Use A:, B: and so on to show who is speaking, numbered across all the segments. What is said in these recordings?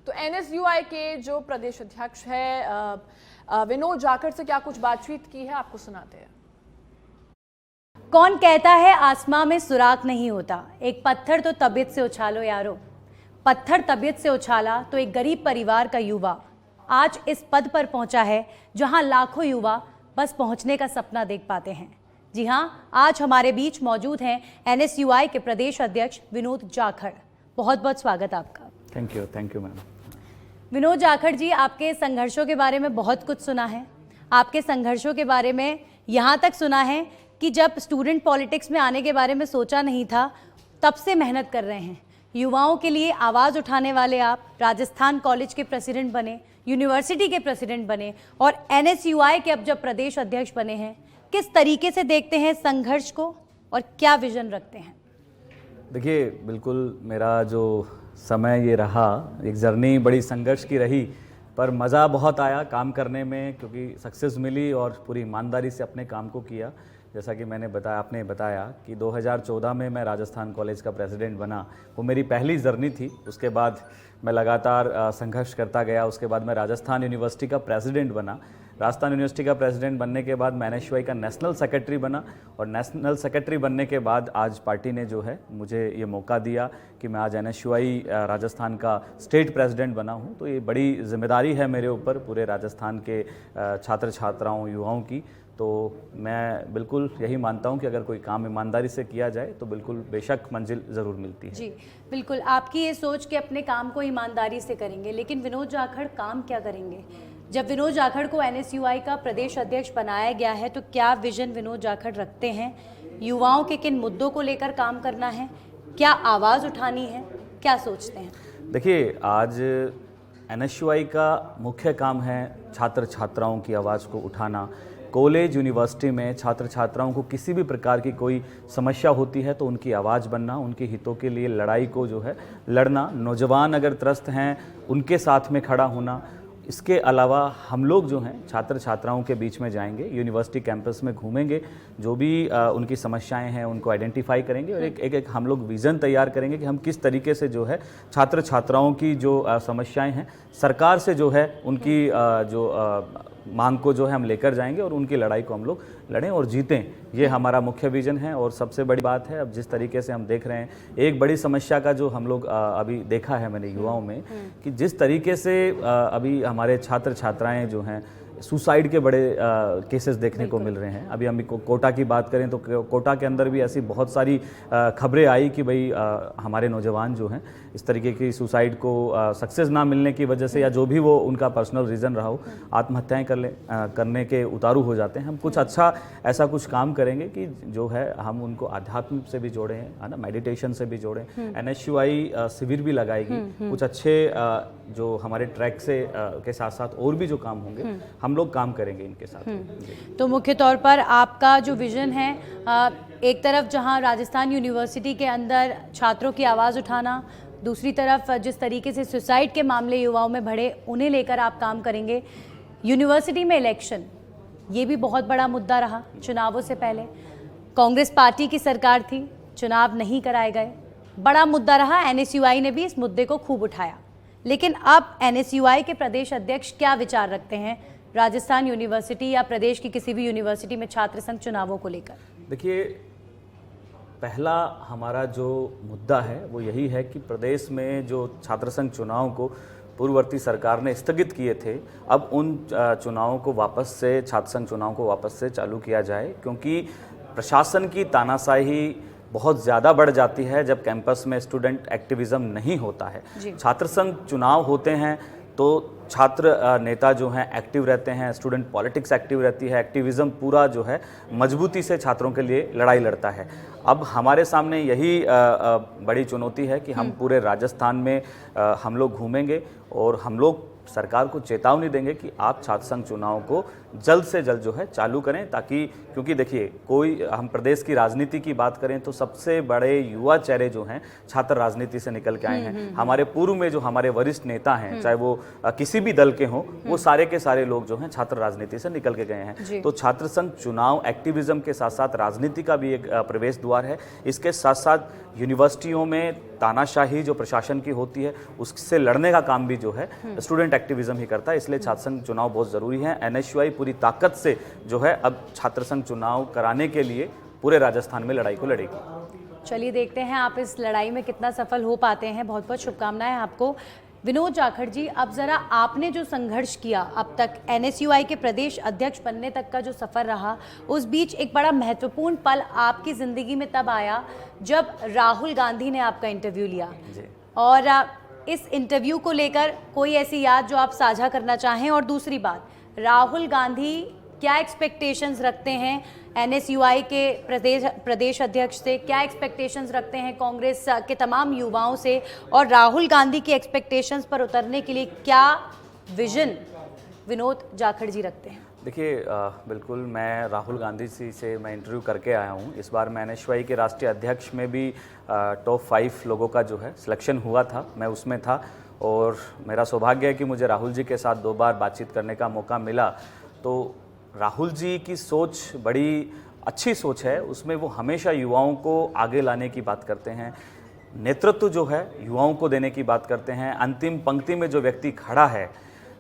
A: तो एनएसयूआई के जो प्रदेश अध्यक्ष है विनोद जाखड़ से क्या कुछ बातचीत की है, आपको सुनाते हैं।
B: कौन कहता है आसमां में सुराख नहीं होता, एक पत्थर तो तबीयत से उछालो यारो। पत्थर तबीयत से उछाला तो एक गरीब परिवार का युवा आज इस पद पर पहुंचा है जहां लाखों युवा बस पहुंचने का सपना देख पाते हैं। जी हां, आज हमारे बीच मौजूद हैं एनएसयूआई के प्रदेश अध्यक्ष विनोद जाखड़। बहुत बहुत स्वागत आपका।
C: Thank you ma'am.
B: Vinod Jakhar ji, आपके संघर्षों के बारे में बहुत कुछ सुना है। आपके संघर्षों के बारे में यहाँ तक सुना है कि जब स्टूडेंट पॉलिटिक्स में आने के बारे में सोचा नहीं था, तब से मेहनत कर रहे हैं। युवाओं के लिए आवाज़ उठाने वाले आप राजस्थान कॉलेज के प्रेसिडेंट बने, यूनिवर्सिटी के प्रेसिडेंट बने और एनएसयूआई के अब जब प्रदेश अध्यक्ष बने हैं, किस तरीके से देखते हैं संघर्ष को और क्या विजन रखते हैं?
C: देखिए, बिल्कुल मेरा जो समय ये रहा, एक जर्नी बड़ी संघर्ष की रही, पर मज़ा बहुत आया काम करने में, क्योंकि सक्सेस मिली और पूरी ईमानदारी से अपने काम को किया। जैसा कि आपने बताया कि 2014 में मैं राजस्थान कॉलेज का प्रेसिडेंट बना, वो मेरी पहली जर्नी थी। उसके बाद मैं लगातार संघर्ष करता गया। उसके बाद मैं राजस्थान यूनिवर्सिटी का प्रेसिडेंट बना। राजस्थान यूनिवर्सिटी का प्रेसिडेंट बनने के बाद मैं एनएसयूआई का नेशनल सेक्रेटरी बना और नेशनल सेक्रेटरी बनने के बाद आज पार्टी ने जो है मुझे ये मौका दिया कि मैं आज एनएसयूआई राजस्थान का स्टेट प्रेसिडेंट बना हूँ। तो ये बड़ी जिम्मेदारी है मेरे ऊपर, पूरे राजस्थान के छात्र छात्राओं युवाओं की। तो मैं बिल्कुल यही मानता हूं कि अगर कोई काम ईमानदारी से किया जाए तो बिल्कुल बेशक मंजिल ज़रूर मिलती है।
B: जी बिल्कुल, आपकी ये सोच कि अपने काम को ईमानदारी से करेंगे, लेकिन विनोद जाखड़ काम क्या करेंगे? जब विनोद जाखड़ को एनएसयूआई का प्रदेश अध्यक्ष बनाया गया है, तो क्या विजन विनोद जाखड़ रखते हैं? युवाओं के किन मुद्दों को लेकर काम करना है? क्या आवाज़ उठानी है? क्या सोचते हैं?
C: देखिए, आज एनएसयूआई का मुख्य काम है छात्र छात्राओं की आवाज़ को उठाना। कॉलेज यूनिवर्सिटी में छात्र छात्राओं को किसी भी प्रकार की कोई समस्या होती है तो उनकी आवाज़ बनना, उनके हितों के लिए लड़ाई को जो है लड़ना, नौजवान अगर त्रस्त हैं उनके साथ में खड़ा होना। इसके अलावा हम लोग जो हैं छात्र छात्राओं के बीच में जाएंगे, यूनिवर्सिटी कैंपस में घूमेंगे, जो भी उनकी समस्याएं हैं उनको आइडेंटिफाई करेंगे और एक हम लोग विज़न तैयार करेंगे कि हम किस तरीके से जो है छात्र छात्राओं की जो समस्याएं हैं सरकार से जो है उनकी मांग को जो है हम लेकर जाएंगे और उनकी लड़ाई को हम लोग लड़ें और जीतें। ये हमारा मुख्य विजन है। और सबसे बड़ी बात है, अब जिस तरीके से हम देख रहे हैं, एक बड़ी समस्या का जो हम लोग अभी देखा है मैंने युवाओं में, कि जिस तरीके से अभी हमारे छात्र छात्राएं जो हैं सुसाइड के बड़े केसेस देखने को मिल रहे हैं। अभी हम कोटा की बात करें तो कोटा के अंदर भी ऐसी बहुत सारी खबरें आई कि भाई हमारे नौजवान जो हैं इस तरीके की सुसाइड को सक्सेस ना मिलने की वजह से या जो भी वो उनका पर्सनल रीज़न रहा हो, आत्महत्याएं करने के उतारू हो जाते हैं। हम कुछ अच्छा ऐसा कुछ काम करेंगे कि जो है हम उनको आध्यात्म से भी जोड़ें, है ना, मेडिटेशन से भी जोड़ें। एनएसयूआई शिविर भी लगाएगी, कुछ अच्छे जो हमारे ट्रैक से के साथ साथ और भी जो काम होंगे हम लोग काम करेंगे इनके साथ।
B: तो मुख्य तौर पर आपका जो विजन है, एक तरफ जहां राजस्थान यूनिवर्सिटी के अंदर छात्रों की आवाज़ उठाना, दूसरी तरफ जिस तरीके से सुसाइड के मामले युवाओं में बढ़े उन्हें लेकर आप काम करेंगे। यूनिवर्सिटी में इलेक्शन, ये भी बहुत बड़ा मुद्दा रहा। चुनावों से पहले कांग्रेस पार्टी की सरकार थी, चुनाव नहीं कराए गए, बड़ा मुद्दा रहा। एनएसयूआई ने भी इस मुद्दे को खूब उठाया, लेकिन अब एनएसयूआई के प्रदेश अध्यक्ष क्या विचार रखते हैं राजस्थान यूनिवर्सिटी या प्रदेश की किसी भी यूनिवर्सिटी में छात्र संघ चुनावों को लेकर?
C: देखिए, पहला हमारा जो मुद्दा है वो यही है कि प्रदेश में जो छात्र संघ चुनाव को पूर्ववर्ती सरकार ने स्थगित किए थे, अब उन चुनावों को वापस से, छात्र संघ चुनाव को वापस से चालू किया जाए, क्योंकि प्रशासन की तानाशाही बहुत ज़्यादा बढ़ जाती है जब कैंपस में स्टूडेंट एक्टिविज़म नहीं होता है। छात्र संघ चुनाव होते हैं तो छात्र नेता जो हैं एक्टिव रहते हैं, स्टूडेंट पॉलिटिक्स एक्टिव रहती है, एक्टिविज़म पूरा जो है मजबूती से छात्रों के लिए लड़ाई लड़ता है। अब हमारे सामने यही बड़ी चुनौती है कि हम पूरे राजस्थान में हम लोग घूमेंगे और हम लोग सरकार को चेतावनी देंगे कि आप छात्र संघ चुनाव को जल्द से जल्द जो है चालू करें, ताकि, क्योंकि देखिए, कोई हम प्रदेश की राजनीति की बात करें तो सबसे बड़े युवा चेहरे जो हैं छात्र राजनीति से निकल के आए हैं। हमारे पूर्व में जो हमारे वरिष्ठ नेता हैं, चाहे वो किसी भी दल के हों, वो सारे के सारे लोग जो हैं छात्र राजनीति से निकल के गए हैं। तो छात्र संघ चुनाव एक्टिविज्म के साथ साथ राजनीति का भी एक प्रवेश द्वार है। इसके साथ साथ यूनिवर्सिटियों में तानाशाही जो प्रशासन की होती है उससे लड़ने का काम भी जो है स्टूडेंट एक्टिविज्म ही करता है। इसलिए छात्र संघ चुनाव बहुत ज़रूरी है। एनएसयूआई पूरी ताकत से जो है अब छात्र संघ चुनाव कराने के लिए पूरे राजस्थान में लड़ाई को लड़ेगी।
B: चलिए देखते हैं आप इस लड़ाई में कितना सफल हो पाते हैं। बहुत बहुत शुभकामनाएं आपको। विनोद जाखड़ जी, अब ज़रा आपने जो संघर्ष किया अब तक, एनएसयूआई के प्रदेश अध्यक्ष बनने तक का जो सफ़र रहा, उस बीच एक बड़ा महत्वपूर्ण पल आपकी ज़िंदगी में तब आया जब राहुल गांधी ने आपका इंटरव्यू लिया। और इस इंटरव्यू को लेकर कोई ऐसी याद जो आप साझा करना चाहें? और दूसरी बात, राहुल गांधी क्या एक्सपेक्टेशंस रखते हैं एनएसयूआई के प्रदेश अध्यक्ष से, क्या एक्सपेक्टेशंस रखते हैं कांग्रेस के तमाम युवाओं से, और राहुल गांधी की एक्सपेक्टेशंस पर उतरने के लिए क्या विजन विनोद जाखड़ जी रखते हैं?
C: देखिए, बिल्कुल मैं राहुल गांधी जी से मैं इंटरव्यू करके आया हूँ। इस बार मैं एनएसयूआई के राष्ट्रीय अध्यक्ष में भी टॉप 5 लोगों का जो है सिलेक्शन हुआ था, मैं उसमें था। और मेरा सौभाग्य है कि मुझे राहुल जी के साथ 2 बार बातचीत करने का मौका मिला। तो राहुल जी की सोच बड़ी अच्छी सोच है। उसमें वो हमेशा युवाओं को आगे लाने की बात करते हैं, नेतृत्व जो है युवाओं को देने की बात करते हैं। अंतिम पंक्ति में जो व्यक्ति खड़ा है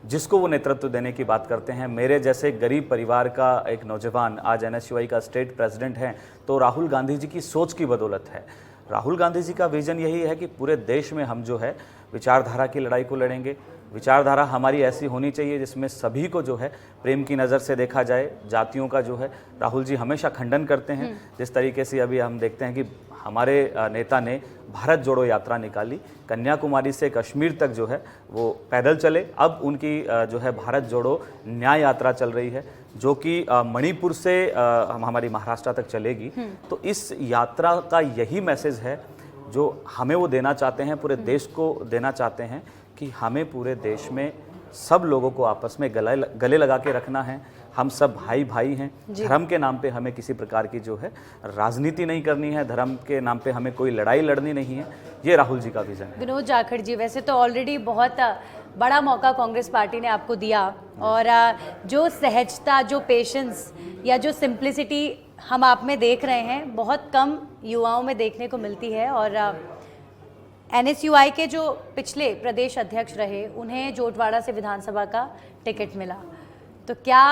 C: जिसको वो नेतृत्व देने की बात करते हैं। मेरे जैसे गरीब परिवार का एक नौजवान आज एनएसयूआई का स्टेट प्रेसिडेंट है, तो राहुल गांधी जी की सोच की बदौलत है। राहुल गांधी जी का विजन यही है कि पूरे देश में हम जो है विचारधारा की लड़ाई को लड़ेंगे। विचारधारा हमारी ऐसी होनी चाहिए जिसमें सभी को जो है प्रेम की नज़र से देखा जाए। जातियों का जो है राहुल जी हमेशा खंडन करते हैं। जिस तरीके से अभी हम देखते हैं कि हमारे नेता ने भारत जोड़ो यात्रा निकाली, कन्याकुमारी से कश्मीर तक जो है वो पैदल चले। अब उनकी जो है भारत जोड़ो न्याय यात्रा चल रही है, जो कि मणिपुर से हमारी महाराष्ट्र तक चलेगी। तो इस यात्रा का यही मैसेज है जो हमें वो देना चाहते हैं, पूरे देश को देना चाहते हैं कि हमें पूरे देश में सब लोगों को आपस में गले लगा के रखना है। हम सब भाई भाई हैं। धर्म के नाम पे हमें किसी प्रकार की जो है राजनीति नहीं करनी है, धर्म के नाम पे हमें कोई लड़ाई लड़नी नहीं है। ये राहुल जी का विजन है।
B: विनोद जाखड़ जी, वैसे तो ऑलरेडी बहुत बड़ा मौका कांग्रेस पार्टी ने आपको दिया, और जो सहजता, जो पेशेंस या जो सिंप्लिसिटी हम आप में देख रहे हैं, बहुत कम युवाओं में देखने को मिलती है। और एनएसयूआई के जो पिछले प्रदेश अध्यक्ष रहे, उन्हें जोटवाड़ा से विधानसभा का टिकट मिला। तो क्या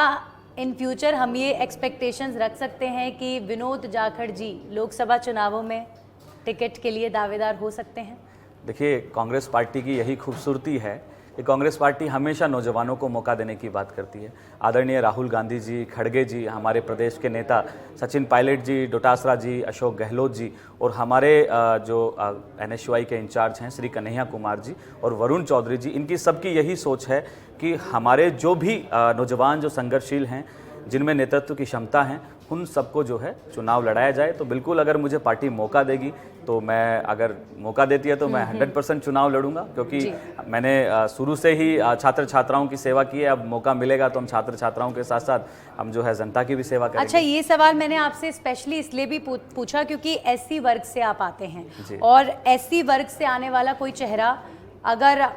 B: इन फ्यूचर हम ये एक्सपेक्टेशंस रख सकते हैं कि विनोद जाखड़ जी लोकसभा चुनावों में टिकट के लिए दावेदार हो सकते हैं?
C: देखिए, कांग्रेस पार्टी की यही खूबसूरती है कि कांग्रेस पार्टी हमेशा नौजवानों को मौका देने की बात करती है। आदरणीय राहुल गांधी जी, खड़गे जी, हमारे प्रदेश के नेता सचिन पायलट जी, डोटासरा जी, अशोक गहलोत जी, और हमारे जो एनएसयूआई के इंचार्ज हैं श्री कन्हैया कुमार जी और वरुण चौधरी जी, इनकी सबकी यही सोच है कि हमारे जो भी नौजवान जो संघर्षशील हैं, जिनमें नेतृत्व की क्षमता है, उन सबको जो है चुनाव लड़ाया जाए। तो बिल्कुल अगर मुझे पार्टी मौका देगी तो मैं, अगर मौका देती है तो मैं 100% चुनाव लड़ूंगा, क्योंकि मैंने शुरू से ही छात्र छात्राओं की सेवा की है। अब मौका मिलेगा तो हम छात्र छात्राओं के साथ साथ हम जो है जनता की भी सेवा करेंगे।
B: अच्छा, ये सवाल मैंने आपसे स्पेशली इसलिए भी पूछा क्योंकि एससी वर्ग से आप आते हैं, और एससी वर्ग से आने वाला कोई चेहरा अगर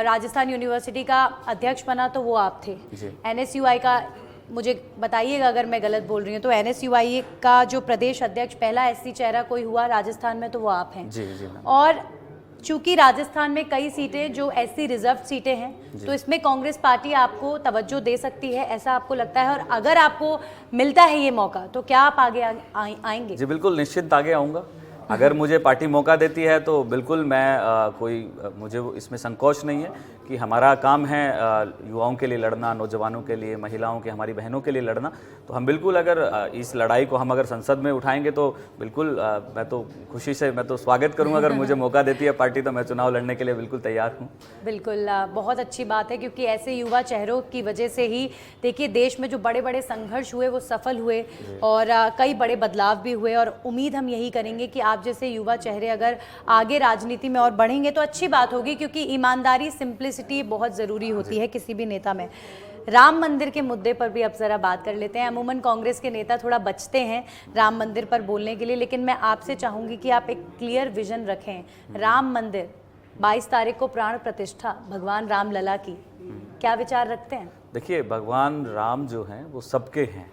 B: राजस्थान यूनिवर्सिटी का अध्यक्ष बना तो वो आप थे। एनएसयूआई का, मुझे बताइएगा अगर मैं गलत बोल रही हूँ, तो एनएसयूआई का जो प्रदेश अध्यक्ष पहला एससी चेहरा कोई हुआ राजस्थान में तो वो आप हैं।
C: जी।
B: और चूंकि राजस्थान में कई सीटें जो एससी रिजर्व सीटें हैं, तो इसमें कांग्रेस पार्टी आपको तवज्जो दे सकती है, ऐसा आपको लगता है? और अगर आपको मिलता है ये मौका तो क्या आप आगे आएंगे?
C: जी बिल्कुल, निश्चित आगे आऊँगा। अगर मुझे पार्टी मौका देती है तो बिल्कुल मैं मुझे इसमें संकोच नहीं है कि हमारा काम है युवाओं के लिए लड़ना, नौजवानों के लिए, महिलाओं के, हमारी बहनों के लिए लड़ना। तो हम बिल्कुल अगर इस लड़ाई को हम अगर संसद में उठाएंगे तो बिल्कुल मैं तो खुशी से मैं तो स्वागत करूंगा। अगर मुझे मौका देती है पार्टी तो मैं चुनाव लड़ने के लिए बिल्कुल तैयार हूँ।
B: बिल्कुल, बहुत अच्छी बात है, क्योंकि ऐसे युवा चेहरों की वजह से ही देखिए देश में जो बड़े बड़े संघर्ष हुए वो सफल हुए, और कई बड़े बदलाव भी हुए। और उम्मीद हम यही करेंगे कि आप जैसे युवा चेहरे अगर आगे राजनीति में और बढ़ेंगे तो अच्छी बात होगी, क्योंकि ईमानदारी, सिंप्लिसिटी बहुत ज़रूरी होती है किसी भी नेता में। राम मंदिर के मुद्दे पर भी अब ज़रा बात कर लेते हैं। अमूमन कांग्रेस के नेता थोड़ा बचते हैं राम मंदिर पर बोलने के लिए, लेकिन मैं आपसे चाहूँगी कि आप एक क्लियर विजन रखें। राम मंदिर 22 तारीख को प्राण प्रतिष्ठा भगवान राम लला की, क्या विचार रखते हैं?
C: देखिए, भगवान राम जो हैं वो सबके हैं।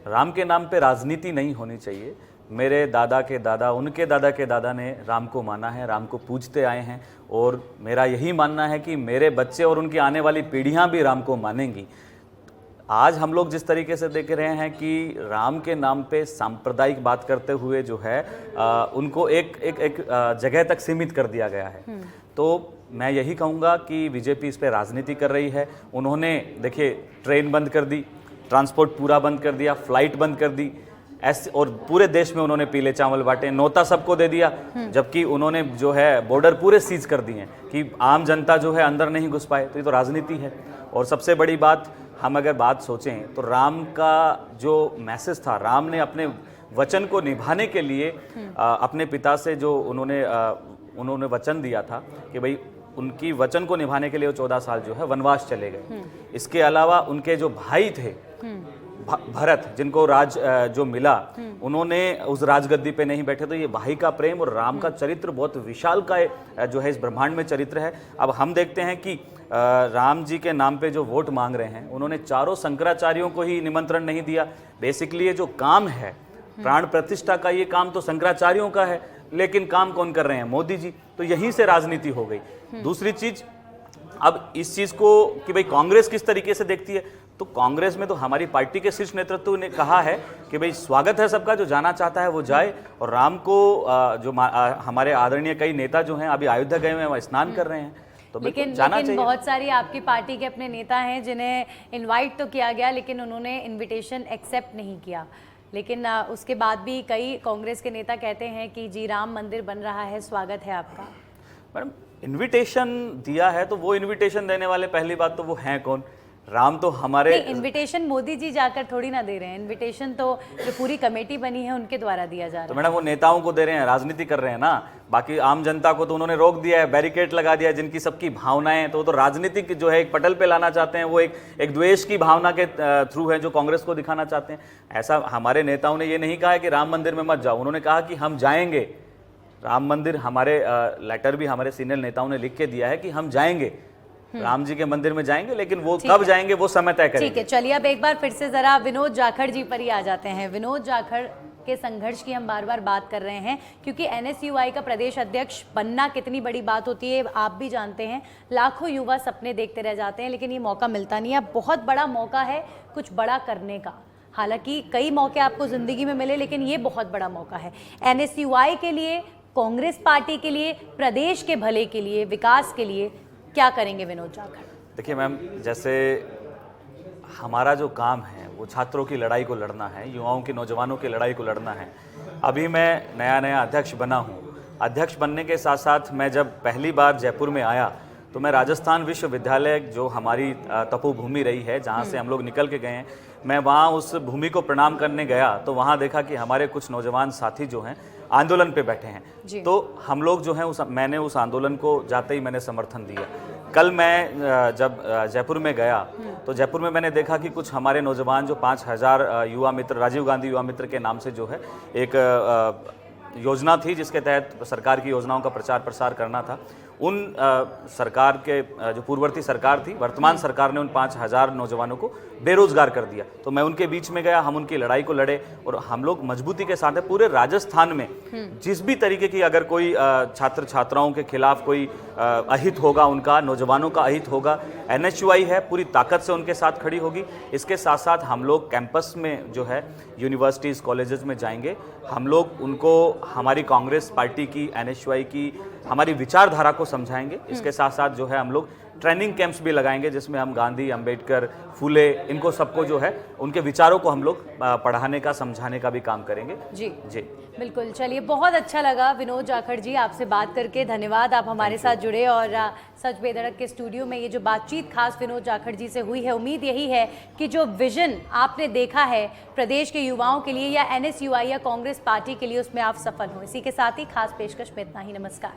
C: राम के नाम पे राजनीति नहीं होनी चाहिए। मेरे दादा के दादा, उनके दादा के दादा ने राम को माना है, राम को पूजते आए हैं, और मेरा यही मानना है कि मेरे बच्चे और उनकी आने वाली पीढ़ियां भी राम को मानेंगी। आज हम लोग जिस तरीके से देख रहे हैं कि राम के नाम पे सांप्रदायिक बात करते हुए जो है उनको एक जगह तक सीमित कर दिया गया है। तो मैं यही कहूँगा कि बीजेपी इस पे राजनीति कर रही है। उन्होंने देखिए ट्रेन बंद कर दी, ट्रांसपोर्ट पूरा बंद कर दिया, फ्लाइट बंद कर दी, ऐसे, और पूरे देश में उन्होंने पीले चावल बांटे, नोता सबको दे दिया, जबकि उन्होंने जो है बॉर्डर पूरे सीज कर दिए कि आम जनता जो है अंदर नहीं घुस पाए। तो ये तो राजनीति है। और सबसे बड़ी बात, हम अगर बात सोचें तो राम का जो मैसेज था, राम ने अपने वचन को निभाने के लिए अपने पिता से जो उन्होंने वचन दिया था कि भाई उनकी वचन को निभाने के लिए वो 14 साल जो है वनवास चले गए। इसके अलावा उनके जो भाई थे भरत, जिनको राज जो मिला, उन्होंने उस राजगद्दी पे नहीं बैठे। तो ये भाई का प्रेम और राम का चरित्र बहुत विशाल का जो है इस ब्रह्मांड में चरित्र है। अब हम देखते हैं कि राम जी के नाम पे जो वोट मांग रहे हैं, उन्होंने चारों शंकराचार्यों को ही निमंत्रण नहीं दिया। बेसिकली ये जो काम है प्राण प्रतिष्ठा का, ये काम तो शंकराचार्यों का है, लेकिन काम कौन कर रहे हैं? मोदी जी। तो यहीं से राजनीति हो गई। दूसरी चीज, अब इस चीज को कि भाई कांग्रेस किस तरीके से देखती है, तो कांग्रेस में तो हमारी पार्टी के शीर्ष नेतृत्व ने कहा है कि भाई स्वागत है सबका, जो जाना चाहता है वो जाए। और राम को जो हमारे आदरणीय कई नेता जो हैं अभी अयोध्या गए हुए हैं, वह स्नान कर रहे हैं, तो
B: लेकिन
C: जाना चाहिए।
B: बहुत सारी आपकी पार्टी के अपने नेता हैं जिन्हें इनवाइट तो किया गया, लेकिन उन्होंने इनविटेशन एक्सेप्ट नहीं किया। लेकिन उसके बाद भी कई कांग्रेस के नेता कहते हैं कि जी राम मंदिर बन रहा है, स्वागत है आपका।
C: मैडम, इनविटेशन दिया है तो वो इनविटेशन देने वाले, पहली बात तो वो हैं कौन? राम तो हमारे
B: इनविटेशन मोदी जी जाकर थोड़ी ना दे रहे हैं, इनविटेशन तो जो पूरी कमेटी बनी है उनके द्वारा दिया जा रहा है।
C: तो मैडम वो नेताओं को दे रहे हैं, राजनीति कर रहे हैं ना। बाकी आम जनता को तो उन्होंने रोक दिया है, बैरिकेड लगा दिया है। जिनकी सबकी भावनाएं, तो वो तो राजनीतिक जो है एक पटल पे लाना चाहते हैं, वो एक द्वेष की भावना के थ्रू है जो कांग्रेस को दिखाना चाहते हैं। ऐसा हमारे नेताओं ने ये नहीं कहा है कि राम मंदिर में मत जाओ, उन्होंने कहा कि हम जाएंगे राम मंदिर। हमारे लेटर भी हमारे सीनियर नेताओं ने लिख के दिया है कि हम जाएंगे राम जी के मंदिर में जाएंगे, लेकिन वो कब जाएंगे वो समय तय करेंगे।
B: ठीक है, चलिए अब एक बार फिर से जरा विनोद जाखड़ जी पर ही आ जाते हैं। विनोद जाखड़ के संघर्ष की हम बार बार बात कर रहे हैं, क्योंकि NSUI का प्रदेश अध्यक्ष बनना कितनी बड़ी बात होती है आप भी जानते हैं। लाखों युवा सपने देखते रह जाते हैं, लेकिन ये मौका मिलता नहीं है। बहुत बड़ा मौका है कुछ बड़ा करने का। हालांकि कई मौके आपको जिंदगी में मिले, लेकिन ये बहुत बड़ा मौका है NSUI के लिए, कांग्रेस पार्टी के लिए, प्रदेश के भले के लिए, विकास के लिए। क्या करेंगे विनोद जाखड़?
C: देखिए मैम, जैसे हमारा जो काम है वो छात्रों की लड़ाई को लड़ना है, युवाओं की, नौजवानों की लड़ाई को लड़ना है। अभी मैं नया अध्यक्ष बना हूँ। अध्यक्ष बनने के साथ साथ मैं जब पहली बार जयपुर में आया तो मैं राजस्थान विश्वविद्यालय, जो हमारी तपोभूमि रही है, जहाँ से हम लोग निकल के गए हैं, मैं वहाँ उस भूमि को प्रणाम करने गया तो वहाँ देखा कि हमारे कुछ नौजवान साथी जो हैं आंदोलन पे बैठे हैं। तो हम लोग जो हैं मैंने उस आंदोलन को जाते ही मैंने समर्थन दिया। कल मैं जब जयपुर में गया तो जयपुर में मैंने देखा कि कुछ हमारे नौजवान जो 5000 युवा मित्र, राजीव गांधी युवा मित्र के नाम से जो है एक योजना थी जिसके तहत सरकार की योजनाओं का प्रचार प्रसार करना था। उन सरकार के जो पूर्ववर्ती सरकार थी, वर्तमान सरकार ने उन 5000 नौजवानों को बेरोजगार कर दिया। तो मैं उनके बीच में गया, हम उनकी लड़ाई को लड़े और हम लोग मजबूती के साथ है। पूरे राजस्थान में जिस भी तरीके की अगर कोई छात्र छात्राओं के खिलाफ कोई अहित होगा, उनका, नौजवानों का अहित होगा, NSUI है पूरी ताकत से उनके साथ खड़ी होगी। इसके साथ साथ हम लोग कैंपस में जो है यूनिवर्सिटीज़, कॉलेजेस में जाएंगे। हम लोग उनको हमारी कांग्रेस पार्टी की, NSUI की हमारी विचारधारा को समझाएंगे। इसके साथ साथ जो है हम लोग ट्रेनिंग कैंप्स भी लगाएंगे जिसमें हम गांधी, अंबेडकर, फुले, इनको सबको जो है उनके विचारों को हम लोग पढ़ाने का, समझाने का भी काम करेंगे।
B: जी जी बिल्कुल। चलिए, बहुत अच्छा लगा विनोद जाखड़ जी आपसे बात करके। धन्यवाद, आप हमारे साथ जुड़े और सच बेधड़क के स्टूडियो में ये जो बातचीत खास विनोद जाखड़ जी से हुई है, उम्मीद यही है कि जो विजन आपने देखा है प्रदेश के युवाओं के लिए या NSUI या कांग्रेस पार्टी के लिए, उसमें आप सफल हों। इसी के साथ ही खास पेशकश में इतना ही। नमस्कार।